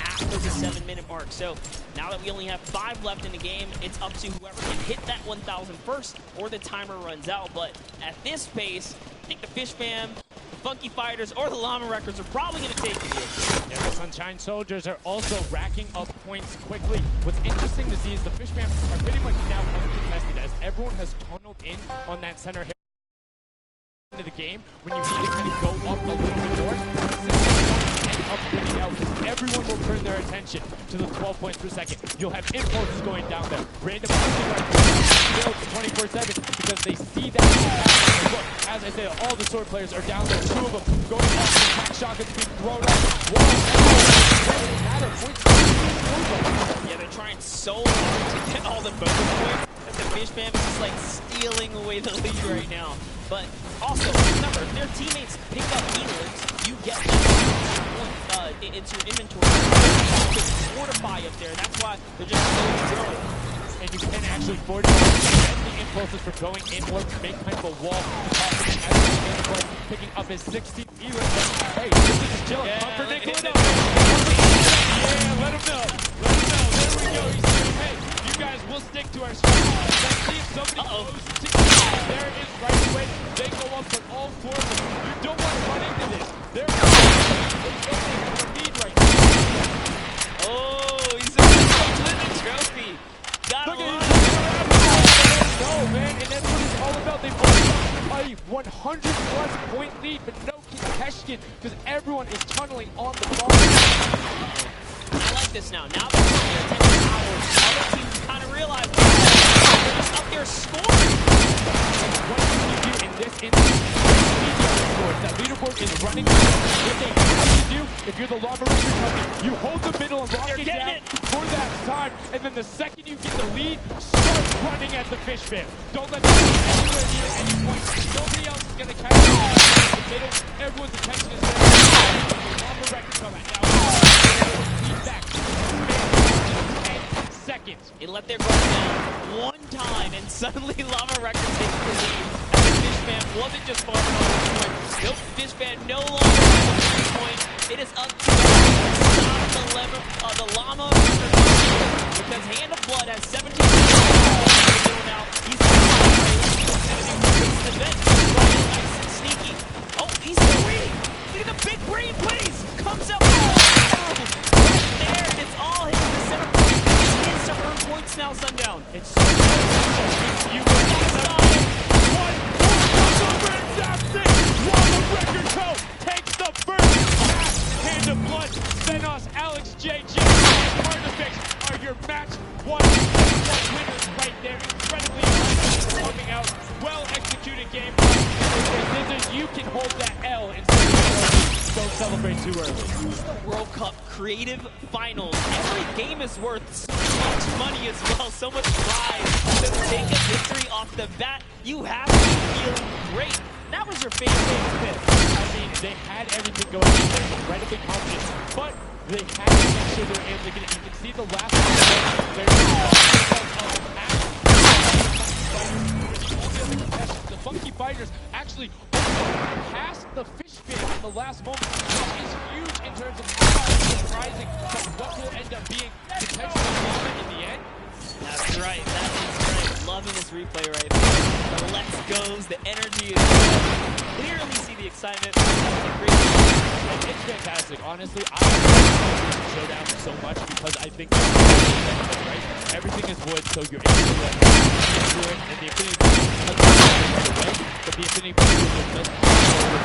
after the 7-minute mark. So now that we only have 5 left in the game, it's up to whoever can hit that 1,000 first or the timer runs out. But at this pace, I think the Fish Fam, the Funky Fighters, or the Llama Records are probably going to take it here. Yeah, the Sunshine Soldiers are also racking up points quickly. What's interesting to see is the Fish Fam are pretty much now uncontested as everyone has tunneled in on that center hill into the game when you need to kind of go up a little bit more. Everyone will turn their attention to the 12 points per second. You'll have impulses going down there. Random builds 24/7 because they see that. Look, as I said, all the sword players are down there. 2 of them going off. Attack shotguns being thrown up. Yeah, they're trying so hard to get all the bonus points that the Fish Fam is just like stealing away the lead right now. But also, remember, if their teammates pick up healers, you get into your inventory. To fortify up there, and that's why they're just slowly growing. And you can actually fortify the impulses for going in or make kind of a wall. Picking up his 16th healer. Hey, this is chilling. Yeah, Comfort Nicola. Yeah, let him know. Let him know. There we go. He's saying, hey, you guys will stick to our strategy. Let's see if somebody goes to there it is right away. They go up for all 4 of them. You don't want to run into this. They're a lead right now. Oh, he's a living trophy. Got a lot. No, man, and that's what it's all about. They've only got a 100-plus point lead, but no contestation because everyone is tunneling on the ball. I like this now. Now that they're 10 hours, other teams kind of realize they're just up there scoring. What can you do in this instance? That leaderboard is running. What they have to do, if you're the Llama Record Company, you hold the middle and lock it down for that time, and then the second you get the lead, start running at the Fish Fam. Don't let them get anywhere near any point. Nobody else is going to catch you. The middle, everyone's attention is there. The Llama Record Company now. Keep back. 10 seconds. They let their guard down one time, and suddenly Llama Record takes the lead. And the Fish Fam wasn't just farming on this point. Nope, Fish Fam no longer has a 3 point. It is up to the Llama Record because Hand of Blood has 17 now. He's the bench. Ryan nice and sneaky. Oh, he's still waiting. Look at the big brain plays. Comes up. Right there, and it's all hit the center point. He needs to earn points now, Sundown. It's so good. You will stop it. 1 fantastic. Llama Record Co. takes the first match. Hand of Blood, Zenos, Alex, JJ, and Carnifex are your match 1 winners right there. Incredibly coming out. Well executed game. You can hold that L instead of don't celebrate too early. It's the World Cup Creative Finals. Every game is worth so much money as well, so much pride. So to take a victory off the bat, you have to be feeling great. That was your favorite pick. I mean, they had everything going. They're incredibly confident, but they had to make sure they're able to get it. You can see the last the Funky Fighters actually passed the Fish Fam in the last moment. That is huge in terms of surprising what will end up being potentially in the end. That's right. That is right. Loving this this replay right there. The let's goes, the energy is good. Clearly see the excitement. It's fantastic. Honestly, I love this showdown so much because I think right? Everything is wood, so you're able to do it, and the Infinity right away, but the Infinity will just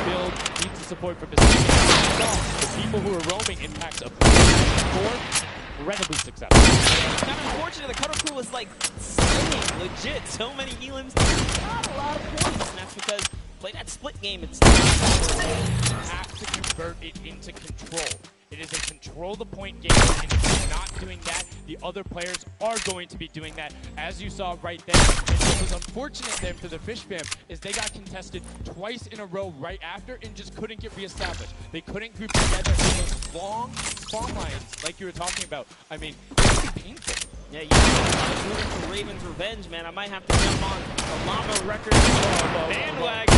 build, needs the support from his team. The people who are roaming impacts a 4. Incredibly successful. It's kind of unfortunate. The Cutter Crew was like slaying legit. So many elims, not a lot of points, and that's because play that split game. It's you have to convert it into control. It is a control the point game, and if you're not doing that, the other players are going to be doing that, as you saw right there. And what was unfortunate then for the Fish fam is they got contested twice in a row right after and just couldn't get reestablished. They couldn't group together in those long spawn lines like you were talking about. I mean, it's painful. Yeah, I was rooting for Raven's revenge, man. I might have to jump on the Llama Records bandwagon.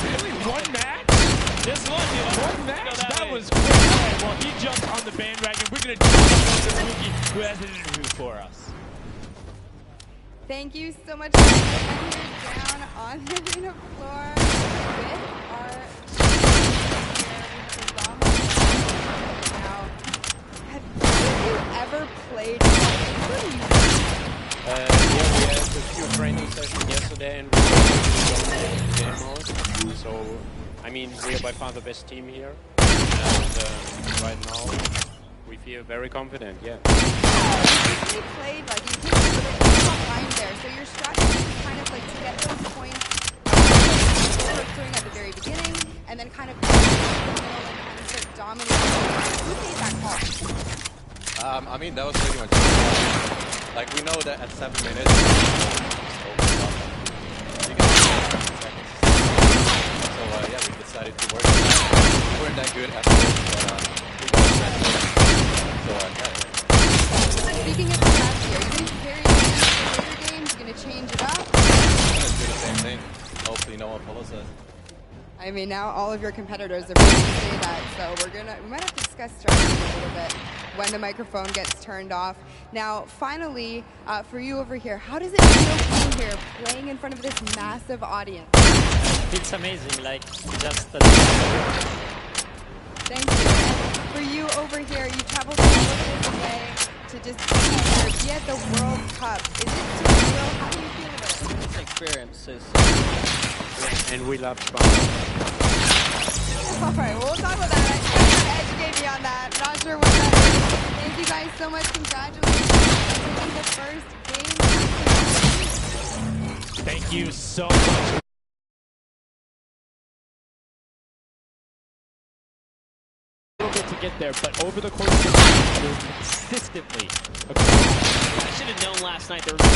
Really? One match? Just one, dude. One match? That was quick. Right, well, he jumped on the bandwagon. We're going to jump on the rookie who has an interview for us. Thank you so much for being here down on the arena floor with our now. Have you ever played? Yeah, we had a few training sessions yesterday and we did game mode. So, I mean, we are by far the best team here. And right now, we feel very confident, yeah. You played, like, you came behind there, so your strategy is kind of like to get those points doing at the very beginning, and then kind of in the middle and kind of start dominating. Who made that call? I mean, that was pretty much it. Like, we know that at 7 minutes, so yeah, we decided to work on that. We weren't that good at first, but we got it. So yeah. Speaking of strategy, are you going to carry it in later games? You're going to change it up? We're going to do the same thing. Hopefully no one follows us. I mean, now all of your competitors are going to say that, so we might have to discuss strategy a little bit when the microphone gets turned off. Now, finally, for you over here, how does it feel being here, playing in front of this massive audience? It's amazing, like, just Thank you. And for you over here, you traveled all the way to just be at the World Cup. Is it surreal? How do you feel about it? It's an experience. And we love Sparta. All right, we'll talk about that. Educate me on that. Not sure what that is. Thank you guys so much. Congratulations on taking the first game. Thank you so much. A little bit to get there, but over the course of the game, it was consistently. I should have known last night there was a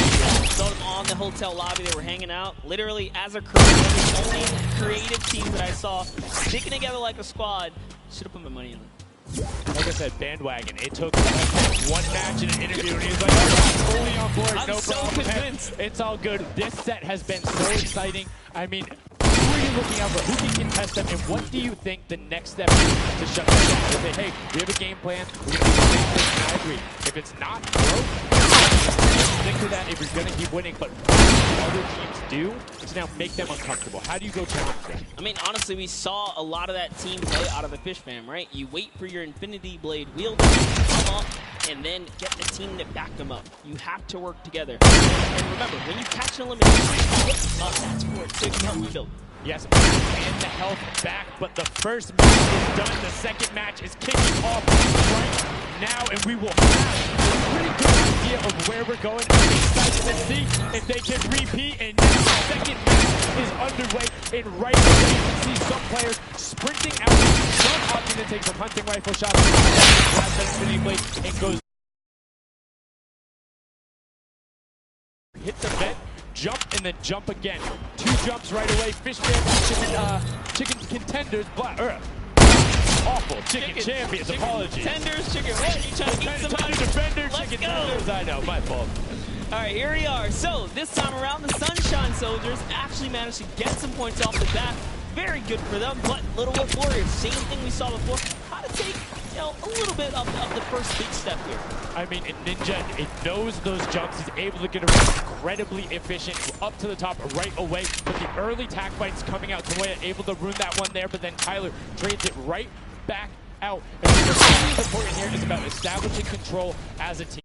saw them on the hotel lobby. They were hanging out. Literally, as a crew, the only creative team that I saw sticking together like a squad. Should have put my money in it. Like I said, bandwagon. It took one match in an interview, and he was like, oh, fully on board, I'm no so problem. convinced. It's all good. This set has been so exciting. I mean, who are you looking out for? Who can contest them, and what do you think the next step is to shut them down? To say, hey, we have a game plan. We're going to do this, and I agree. If it's not, stick to that if you're going to keep winning, but what other teams do is now make them uncomfortable. How do you go challenge them? I mean, honestly, we saw a lot of that team play out of the Fish fam, right? You wait for your Infinity Blade wielder to come up and then get the team to back them up. You have to work together. And remember, when you catch an elimination, you get that's for it, so you can help rebuild. Yes, and the health back, but the first match is done. The second match is kicking off right now, and we will have a pretty good idea of where we're going. I'm excited to see if they can repeat, and now the second match is underway, and right away you can see some players sprinting out, some opting to take some hunting rifle shots, grabs that Infinity Blade, and goes hit the vent, jump, and then jump again. 2 jumps right away. Fish chicken contenders, awful. Chicken champions, apologies. Tenders, chicken what? You trying to eat somebody? Defender, Let's chicken go. tenders. I know, my fault. All right, here we are. So this time around, the Sunshine Soldiers actually managed to get some points off the bat. Very good for them, but Little Wolf Warriors, same thing we saw before. How to take you know, a little bit of the first big step here. I mean, Ninja, it knows those jumps. He's able to get around incredibly efficient up to the top right away. But the early tack fights coming out, Tomoya able to ruin that one there, but then Tyler trades it right back out. And what's important here is about establishing control as a team.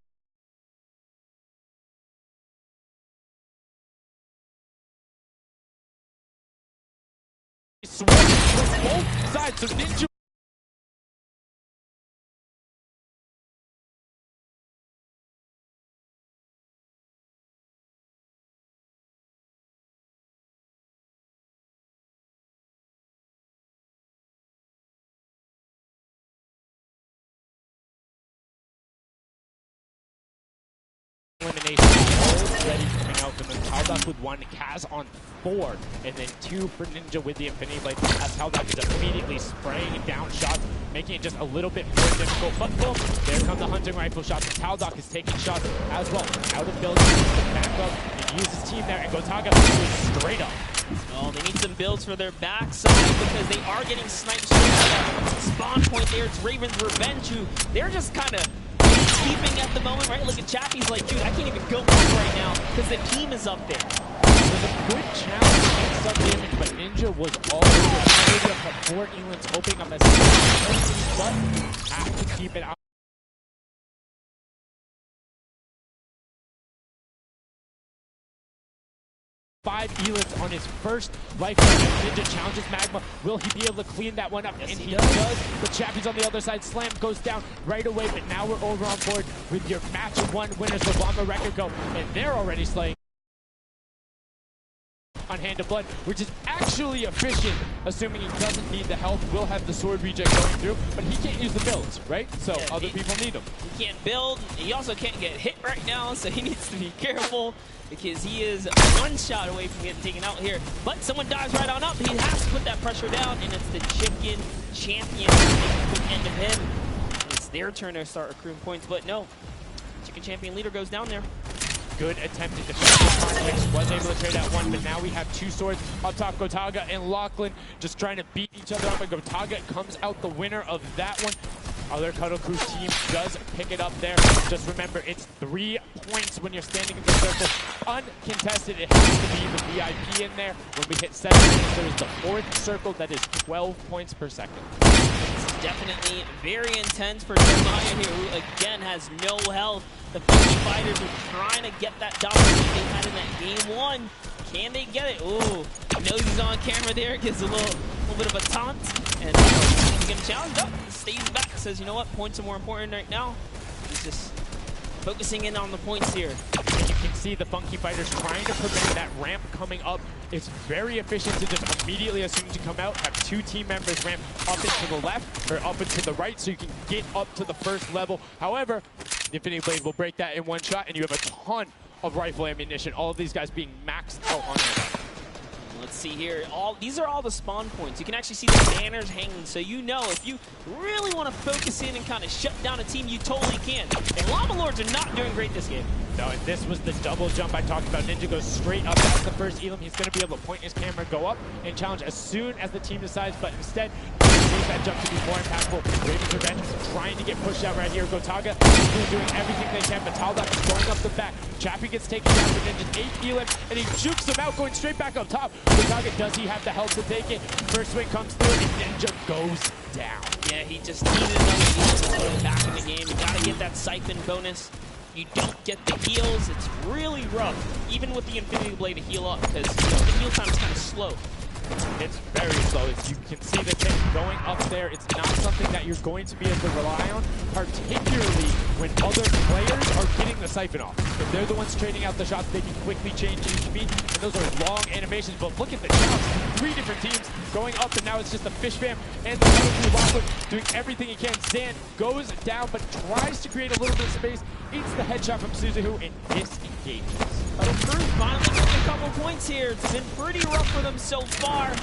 Switch from both sides, so Ninja elimination already coming out from them. Taldock with 1, Kaz on 4, and then 2 for Ninja with the Infinity Blade, as Taldock is immediately spraying down shots, making it just a little bit more difficult. But boom, there come the hunting rifle shots, and Taldock is taking shots as well. Out of builds, back up, and use his team there, and Gotaga goes straight up. Oh, they need some builds for their backside because they are getting sniped straight at that spawn point there. It's Raven's Revenge, who they're just kind of keeping at the moment, right? Look at Chappie's like, dude, I can't even go up right now because the team is up there. There's a good challenge against some damage, but Ninja was all over the 4 Elan's hoping on this, but have to keep it out. Five Elans on his first lifetime. Ninja challenges Magma. Will he be able to clean that one up? Yes, and he does. But Chappie's on the other side. Slam goes down right away, but now we're over on board with your match of 1 winners. Obama record go, and they're already slaying on Hand of Blood, which is actually efficient, assuming he doesn't need the health. Will have the sword reject going through, but he can't use the builds, right? So yeah, other people need them. He can't build. He also can't get hit right now, so he needs to be careful because he is 1 shot away from getting taken out here. But someone dives right on up. He has to put that pressure down, and it's the Chicken Champion taking a quick end of him. It's their turn to start accruing points, but no. Chicken Champion leader goes down there. Good attempted defensive conflicts, was able to trade out 1, but now we have 2 swords up top. Gotaga and Lachlan just trying to beat each other up, and Gotaga comes out the winner of that one. Other Cuddle Crew team does pick it up there. Just remember, it's 3 points when you're standing in the circle. Uncontested, it has to be the VIP in there. When we hit 7 minutes, there is the 4th circle that is 12 points per second. This is definitely very intense for Tomoya here, who again has no health. The Funky Fighters are trying to get that dominance they had in that game 1. Can they get it? Ooh, knows he's on camera there, gives a little bit of a taunt, and he's gonna challenge up. Stays back, says, you know what, points are more important right now. He's just focusing in on the points here. And you can see the Funky Fighters trying to prevent that ramp coming up. It's very efficient to just immediately, as soon as you come out, have 2 team members ramp up and to the left, or up and to the right, so you can get up to the first level. However, the Infinity Blade will break that in 1 shot, and you have a ton of rifle ammunition. All of these guys being maxed out on it. Let's see here. These are all the spawn points. You can actually see the banners hanging, so you know if you really want to focus in and kind of shut down a team, you totally can. And Llama Lords are not doing great this game. No, and this was the double jump I talked about. Ninja goes straight up. That's the first Elam. He's going to be able to point his camera, go up, and challenge as soon as the team decides, but instead, take that jump to be more impactful. Raven's Revenge trying to get pushed out right here. Gotaga is doing everything they can, but Taldock is going up the back. Chappie gets taken down for Ninja's 8 Elam, and he jukes him out, going straight back up top. Gotaga, does he have the health to take it? First swing comes through, and Ninja goes down. Yeah, he just needed another heal to put him back in the game. You gotta get that siphon bonus. You don't get the heals. It's really rough, even with the Infinity Blade to heal up, because the heal time is kind of slow. It's very slow. As you can see the tick going up there. It's not something that you're going to be able to rely on, particularly when other players are getting the siphon off. If they're the ones trading out the shots, they can quickly change HP, and those are long animations. But look at the challenge. 3 different teams going up, and now it's just the Fish Fam and the Lachlan doing everything he can. Zan goes down, but tries to create a little bit of space, eats the headshot from Suzuhu, and disengages. Crew finally getting a couple points here. It's been pretty rough for them so far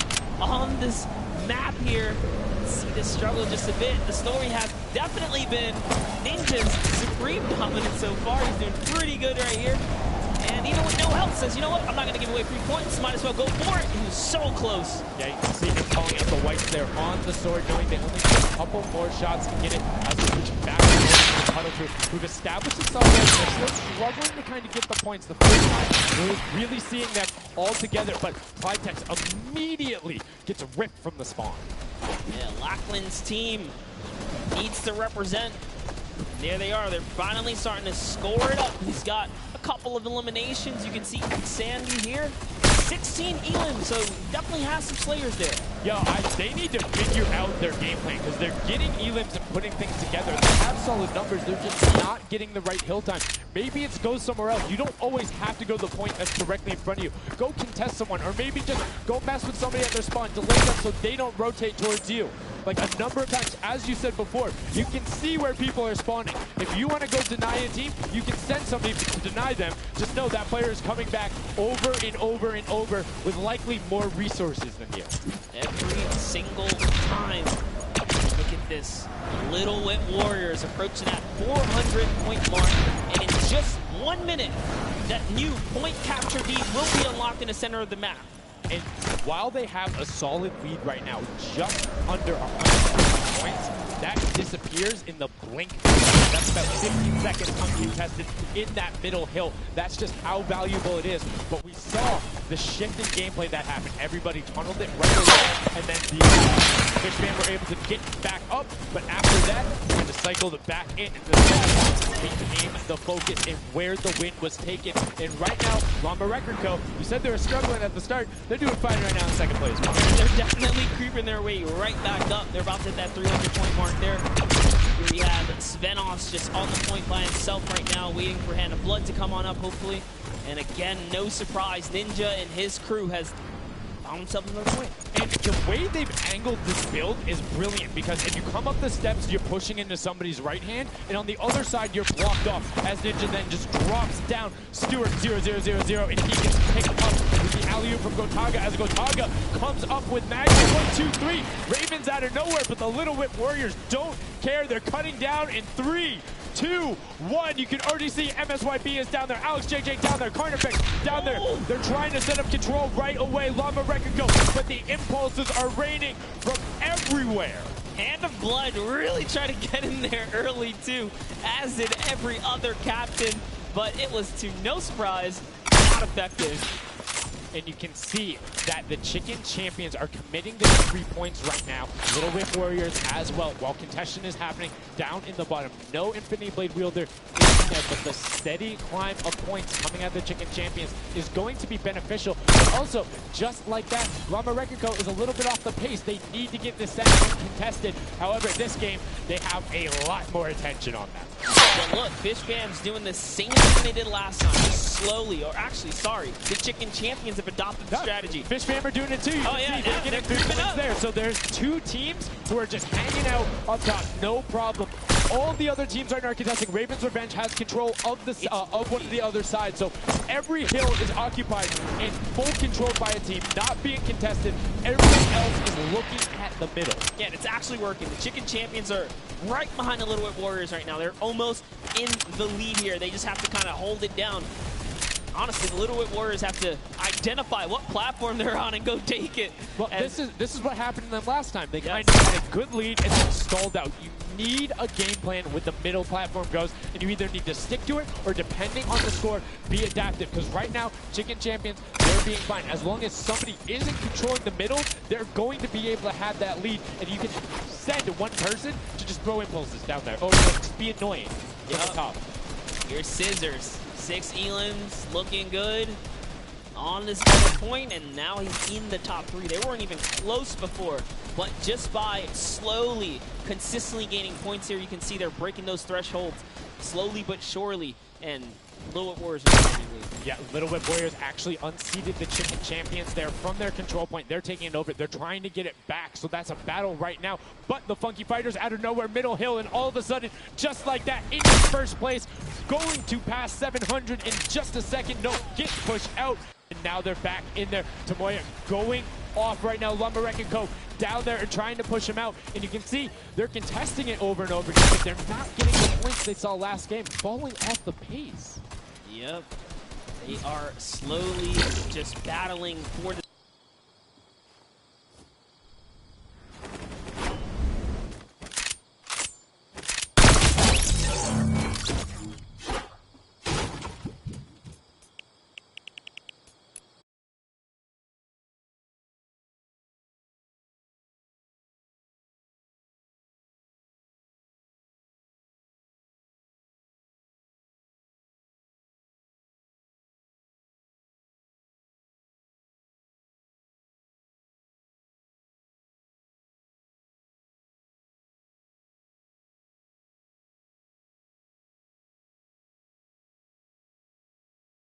on this map here. Let's see this struggle just a bit. The story has definitely been Ninja's supreme dominance so far. He's doing pretty good right here. And And even with no help, says, you know what, I'm not going to give away 3 points, might as well go for it. He was so close. Yeah, you can see him calling out the whites there on the sword, knowing they only need a couple more shots to get it as we switch back to the huddle crew, who've established themselves there. They're still struggling to kind of get the points. The first time, we're really seeing them all together, but Plytex immediately gets ripped from the spawn. Yeah, Lachlan's team needs to represent. There they are. They're finally starting to score it up. He's got a couple of eliminations. You can see Sandy here. 16 Elim, so definitely has some Slayers there. Yo, they need to figure out their game plan because they're getting Elims and putting things together. They have solid numbers. They're just not getting the right hill time. Maybe it's go somewhere else. You don't always have to go to the point that's directly in front of you. Go contest someone, or maybe just go mess with somebody at their spawn. Delay them so they don't rotate towards you. Like a number of times, as you said before, you can see where people are spawning. If you want to go deny a team, you can send somebody to deny them. Just know that player is coming back over and over and over with likely more resources than you. Every single time. Look at this. Little Wit Warriors approaching that 400-point mark. And in just 1 minute, that new point capture deed will be unlocked in the center of the map. And while they have a solid lead right now, just under 100 points, that disappears in the blink. That's about 15 seconds uncontested in that middle hill. That's just how valuable it is. But we saw the shift in gameplay that happened. Everybody tunneled it right away, and then the Fishman were able to get back up. But after that, we're going to cycle it back in. And that became the focus and where the win was taken. And right now, Llama Record Co., you said they were struggling at the start. They're doing fine right now in second place. They're definitely creeping their way right back up. They're about to hit that 300-point mark there. Here we have Svenos just on the point by himself right now, waiting for Hand of Blood to come on up, hopefully. And again, no surprise, Ninja and his crew has found himself another point. And the way they've angled this build is brilliant, because if you come up the steps, you're pushing into somebody's right hand, and on the other side, you're blocked off, as Ninja then just drops down Stewart 0-0-0-0, and he gets picked up with the alley-oop from Gotaga, as Gotaga comes up with Magma 1, 2, 3. Ravens out of nowhere, but the Little Whip Warriors don't care. They're cutting down in 3, 2, 1. You can already see MSYB is down there. Alex JJ down there. Carnifex down there. They're trying to set up control right away. Llama Record Go, but the impulses are raining from everywhere. Hand of Blood really tried to get in there early too, as did every other captain, but it was to no surprise, not effective. And you can see that the Chicken Champions are committing their 3 points right now. Little Whip Warriors as well, while contention is happening down in the bottom. No Infinity Blade Wielder in there, but the steady climb of points coming out of the Chicken Champions is going to be beneficial. But also, just like that, Llama Record Co. is a little bit off the pace. They need to get this set uncontested. However, this game, they have a lot more attention on that. But look, Fishbam's doing the same thing they did last time, just slowly, or actually, sorry, the Chicken Champions have adopted the strategy. Fishbam are doing it too. You oh can yeah, see they're getting 3 points up there. So there's 2 teams who are just hanging out up top, no problem. All the other teams right now are contesting. Raven's Revenge has control of the of one of the other side, so every hill is occupied and full controlled by a team, not being contested. Everyone else is looking at the middle. Yeah, and it's actually working. The Chicken Champions are right behind the Little Whip Warriors right now. They're almost in the lead here. They just have to kind of hold it down. Honestly, the Little Whip Warriors have to identify what platform they're on and go take it. Well, this is what happened to them last time. They kind of had a good lead and then stalled out. You need a game plan with the middle platform goes, and you either need to stick to it or, depending on the score, be adaptive. Because right now, Chicken Champions, they're being fine. As long as somebody isn't controlling the middle, they're going to be able to have that lead, and you can send one person to just throw impulses down there, or just be annoying from the top. Here's Scissors. 6 Elims looking good on this other point, and now he's in the top 3. They weren't even close before, but just by slowly, consistently gaining points here, you can see they're breaking those thresholds slowly but surely, and Little Whip Warriors are taking the lead. Yeah, Little Whip Warriors actually unseated the Chicken Champions there from their control point. They're taking it over. They're trying to get it back, so that's a battle right now. But the Funky Fighters out of nowhere, middle hill, and all of a sudden, just like that, in first place, going to pass 700 in just a second. No, get pushed out. And now they're back in there. Tomoya going off right now. Llama Record Co. down there and trying to push him out. And you can see they're contesting it over and over again, but they're not getting the points they saw last game, falling off the pace. Yep. They are slowly just battling for the